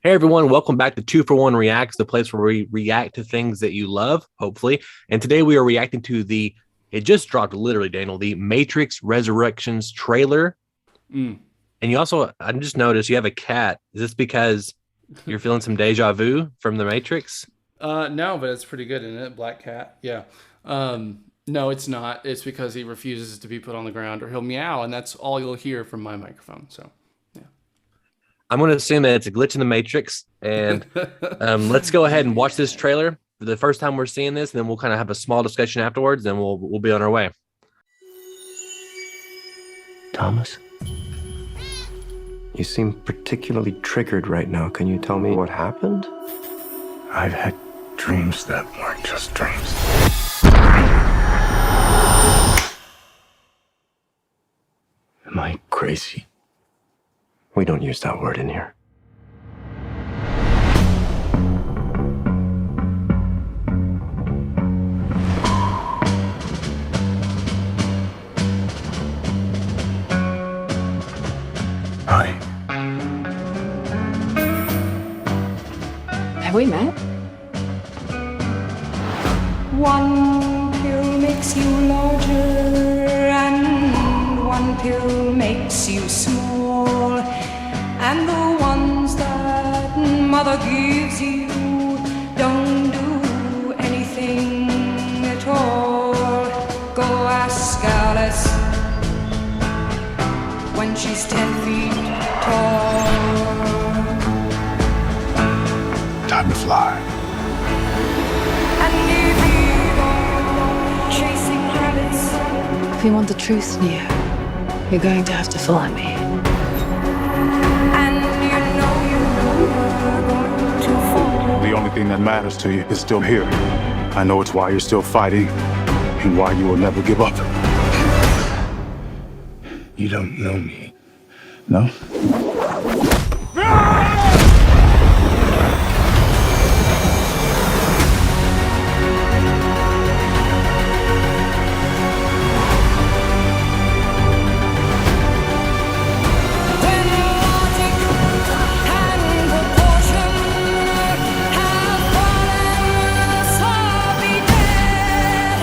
Hey everyone, welcome back to Two for One Reacts, the place where we react to things that you love, hopefully. And today we are reacting to it just dropped literally, Daniel, the Matrix Resurrections trailer. Mm. And you also, I just noticed you have a cat. Is this because you're feeling some deja vu from the Matrix? No, but it's pretty good, isn't it? Black cat. Yeah. No, it's not. It's because he refuses to be put on the ground or he'll meow, and that's all you'll hear from my microphone. So, I'm going to assume that it's a glitch in the Matrix. And yeah. let's go ahead and watch this trailer for the first time we're seeing this. And then we'll kind of have a small discussion afterwards, and we'll be on our way. Thomas, you seem particularly triggered right now. Can you tell me what happened? I've had dreams that weren't just dreams. Am I crazy? We don't use that word in here. Hi. Have we met? One pill makes you larger, and one pill makes you small. And the ones that mother gives you don't do anything at all. Go ask Alice when she's 10 feet tall. Time to fly. And if you go chasing rabbits, If you want the truth, Neo, you're going to have to follow me. and you know you're going to fall. The only thing that matters to you is still here. I know it's why you're still fighting and why you will never give up. You don't know me. No? When logic and proportion have fallen, so be dead.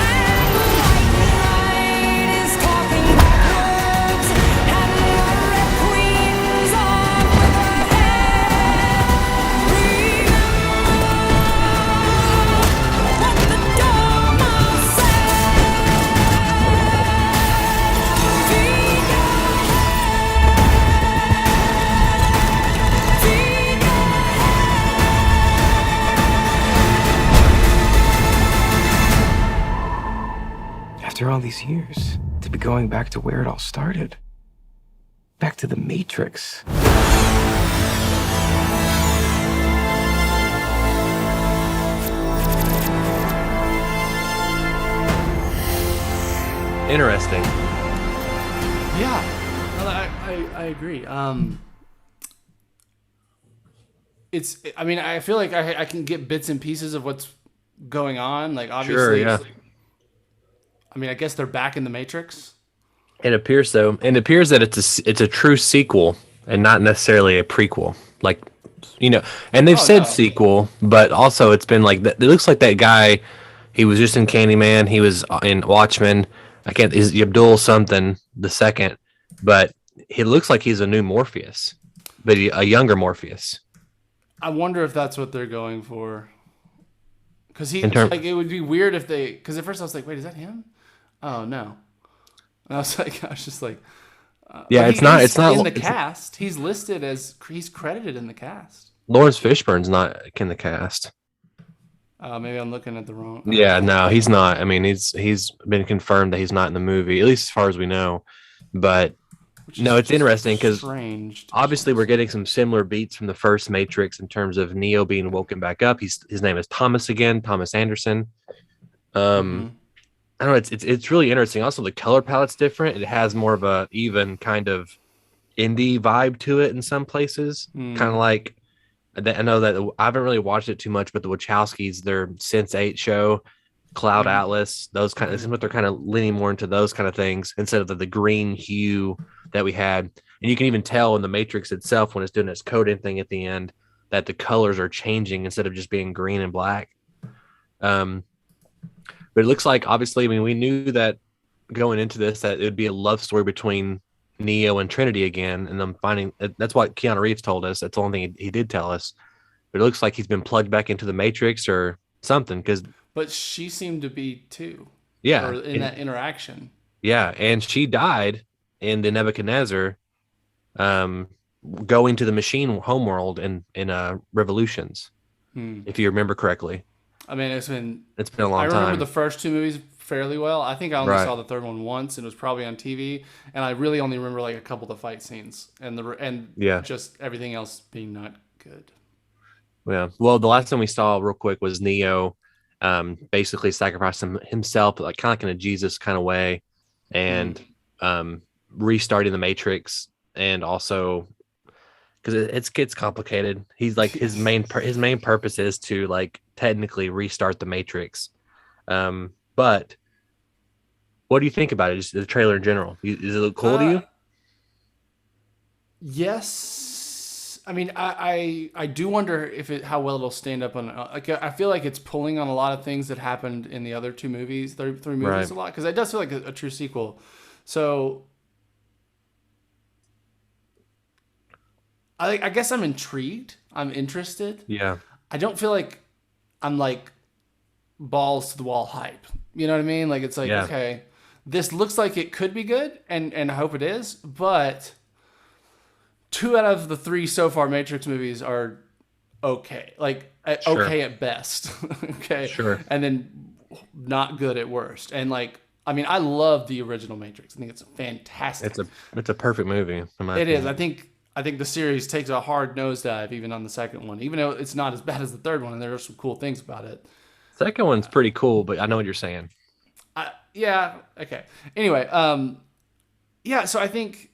And the white knight is talking backwards, and the red queens are with her head. Remember what the Dharma said. After all these years, to be going back to where it all started. Back to the Matrix. Interesting. Yeah. Well, I agree. I mean, I feel like I can get bits and pieces of what's going on. Like, Sure, obviously, yeah. I mean, I guess they're back in the Matrix. It appears so. And it appears that it's a true sequel and not necessarily a prequel. Like, and they've Oh, said no. sequel, but also it's been like that. It looks like that guy. He was just in Candyman. He was in Watchmen. I can't. Is Abdul something the second? But he looks like he's a new Morpheus, but a younger Morpheus. I wonder if that's what they're going for. Because In term, like, it would be weird if they. Because at first I was like, wait, is that him? Oh no. And I was like, I was just like, yeah, but it's he not. is It's not. in the It's, cast. He's listed as he's credited in the cast. Lawrence Fishburne's not in the cast. Maybe I'm looking at the wrong. Yeah, no, he's not. I mean, he's been confirmed that he's not in the movie, at least as far as we know. But Which no, is it's interesting because strange. obviously we're getting some similar beats from the first Matrix in terms of Neo being woken back up. His name is Thomas again, Thomas Anderson. Mhm. I don't know. It's really interesting. Also, the color palette's different. It has more of a even kind of indie vibe to it in some places. Kind of like I know that I haven't really watched it too much, but the Wachowskis, their Sense Eight show, Cloud Mhm. Atlas, those kind of this is what they're kind of leaning more into those kind of things instead of the green hue that we had. And you can even tell in the Matrix itself when it's doing its coding thing at the end. that the colors are changing instead of just being green and black. But it looks like, obviously, I mean, we knew that going into this that it would be a love story between Neo and Trinity again, and them finding that's what Keanu Reeves told us. That's the only thing he did tell us. But it looks like he's been plugged back into the Matrix or something. But she seemed to be too. Yeah, Or in that interaction. Yeah, and she died in the Nebuchadnezzar, going to the machine homeworld in Revolutions, if you remember correctly. I mean, it's been a long time. I remember the first two movies fairly well. I think I only Right. saw the third one once, and it was probably on TV. And I really only remember like a couple of the fight scenes and Yeah. just everything else being not good. Yeah. Well, the last time we saw real quick was Neo, basically sacrificing himself, like kind of like in a Jesus kind of way, and restarting the Matrix, and also because it gets complicated. He's like his main purpose is to like technically restart the Matrix. But what do you think about it? Just the trailer in general. Does it look cool to you? Yes. I mean, I do wonder how well it'll stand up on. Like, I feel like it's pulling on a lot of things that happened in the other three movies Right. a lot, because it does feel like a true sequel. So I guess I'm intrigued. I'm interested. Yeah. I don't feel like I'm like balls to the wall hype. You know what I mean? Like, it's like, Yeah. okay, this looks like it could be good, and I hope it is, but 2 out of the 3 so far Matrix movies are okay. Like, Sure. okay at best. Okay. Sure. And then not good at worst. And like, I mean, I love the original Matrix. I think it's fantastic. It's a perfect movie. It is. I think the series takes a hard nosedive even on the second one, even though it's not as bad as the third one, and there are some cool things about it. Second one's pretty cool, but I know what you're saying. Yeah. Okay. Anyway, yeah. So I think,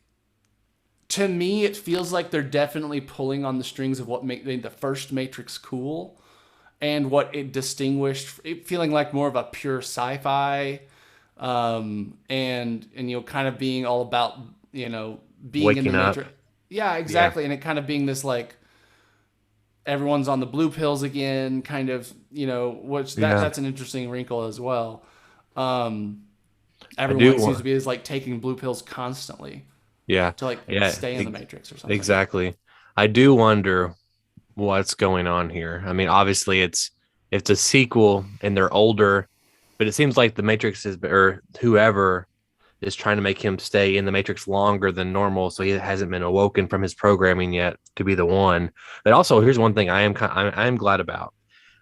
to me, it feels like they're definitely pulling on the strings of what made the first Matrix cool, and what it distinguished, it feeling like more of a pure sci-fi, and kind of being all about being Waking in the up. Matrix. Yeah, exactly. And it kind of being this like, everyone's on the blue pills again, kind of, which that's an interesting wrinkle as well. Everyone seems to be like taking blue pills constantly. Yeah. To stay in the Matrix or something. Exactly. I do wonder what's going on here. I mean, obviously it's a sequel and they're older, but it seems like the Matrix or whoever is trying to make him stay in the Matrix longer than normal, so he hasn't been awoken from his programming yet to be the one. But also, here's one thing I am glad about.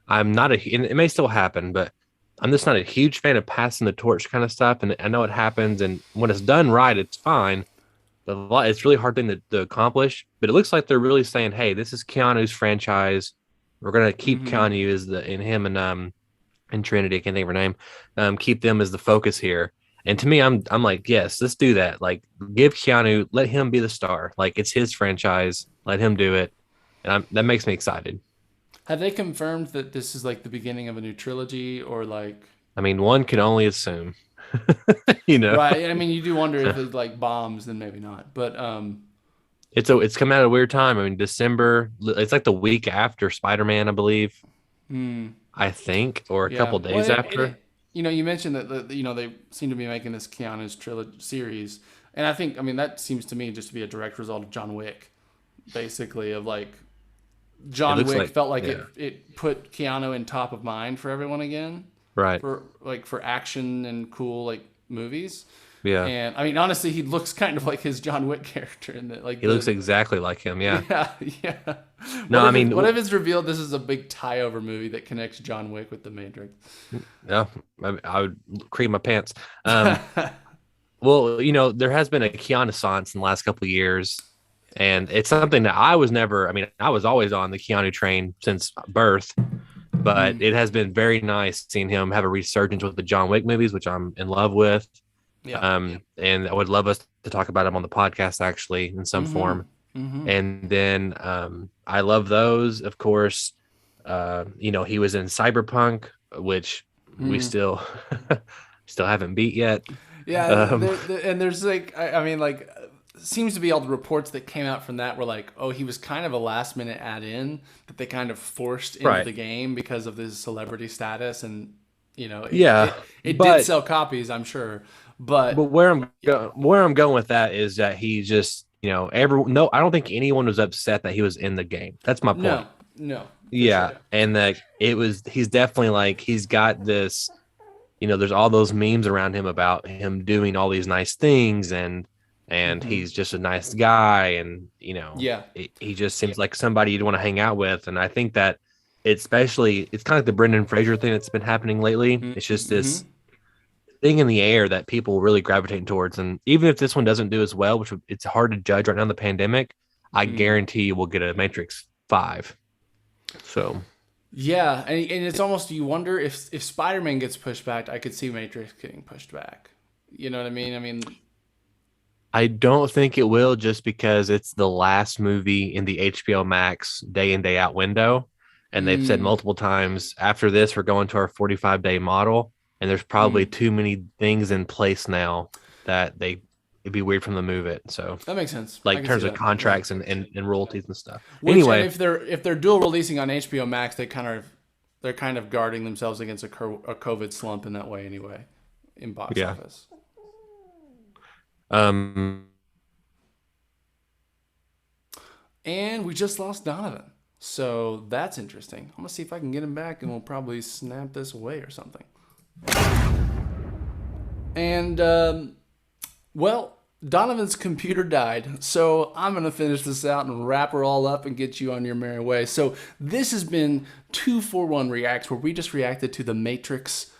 I'm not and it may still happen, but I'm just not a huge fan of passing the torch kind of stuff. And I know it happens, and when it's done right, it's fine. But it's a really hard thing to accomplish. But it looks like they're really saying, "Hey, this is Keanu's franchise. We're gonna keep Keanu as him and Trinity. I can't think of her name. Keep them as the focus here." And to me, I'm like, yes, let's do that. Like, give Keanu, let him be the star. Like, it's his franchise. Let him do it. And that makes me excited. Have they confirmed that this is like the beginning of a new trilogy, or like? I mean, one can only assume. Right. I mean, you do wonder if it like bombs, then maybe not. But it's come out at a weird time. I mean, December. It's like the week after Spider-Man, I believe. I think, or a couple days after. You mentioned that they seem to be making this Keanu's trilogy series, and I think, I mean, that seems to me just to be a direct result of John Wick, basically, of like John Wick felt like it put Keanu in top of mind for everyone again, right? For action and cool like movies. Yeah. And I mean, honestly, he looks kind of like his John Wick character in that. Like, he looks exactly like him. Yeah. Yeah. No, what if it's revealed this is a big tie-over movie that connects John Wick with the Matrix? Yeah, I would cream my pants. Well, there has been a Keanu-sance in the last couple of years, and it's something that I was never. I mean, I was always on the Keanu train since birth, but it has been very nice seeing him have a resurgence with the John Wick movies, which I'm in love with. Yeah. And I would love us to talk about him on the podcast, actually, in some form. And then I love those, of course. He was in Cyberpunk, which we still haven't beat yet. Yeah, and there's like, I mean, like, seems to be all the reports that came out from that were like, oh, he was kind of a last minute add-in that they kind of forced into Right. the game because of his celebrity status, and Yeah, it but did sell copies, I'm sure, but where I'm going with that is that he just no, I don't think anyone was upset that he was in the game. That's my point. no, for Yeah, sure. and that he's definitely like he's got this. There's all those memes around him about him doing all these nice things and he's just a nice guy and Yeah. he just seems like somebody you'd want to hang out with. And I think that it's kind of like the Brendan Fraser thing that's been happening lately. It's just this thing in the air that people really gravitate towards. And even if this one doesn't do as well, which it's hard to judge right now in the pandemic, I guarantee we'll get a Matrix 5. So Yeah, and it's almost, you wonder if Spider-Man gets pushed back, I could see Matrix getting pushed back. You know what I mean? I mean, I don't think it will, just because it's the last movie in the HBO Max day in, day out window. And they've said multiple times, after this, we're going to our 45-day model. And there's probably too many things in place now that it'd be weird for them to move it. So that makes sense. like I in can terms see of that. contracts and royalties and stuff. Which, Anyway, and if they're dual releasing on HBO Max, they're kind of guarding themselves against a COVID slump in that way anyway, in box office. And we just lost Donovan. So that's interesting. I'm going to see if I can get him back, and we'll probably snap this away or something. And, well, Donovan's computer died. So I'm going to finish this out and wrap her all up and get you on your merry way. So this has been 241 Reacts, where we just reacted to the Matrix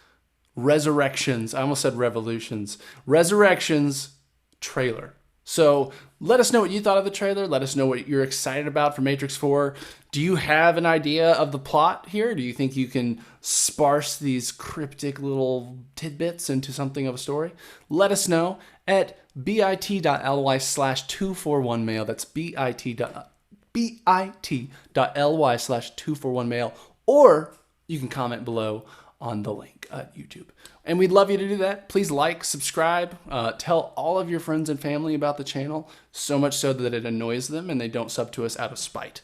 Resurrections. I almost said Revolutions. Resurrections trailer. So let us know what you thought of the trailer. Let us know what you're excited about for Matrix 4. Do you have an idea of the plot here? Do you think you can sparse these cryptic little tidbits into something of a story? Let us know at bit.ly/241mail. That's bit.ly/241mail. Or you can comment below on the link at YouTube. And we'd love you to do that. Please like, subscribe, tell all of your friends and family about the channel, so much so that it annoys them and they don't sub to us out of spite.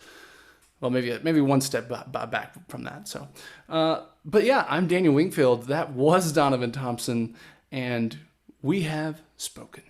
Well, maybe one step back from that. So, but yeah, I'm Daniel Wingfield. That was Donovan Thompson, and we have spoken.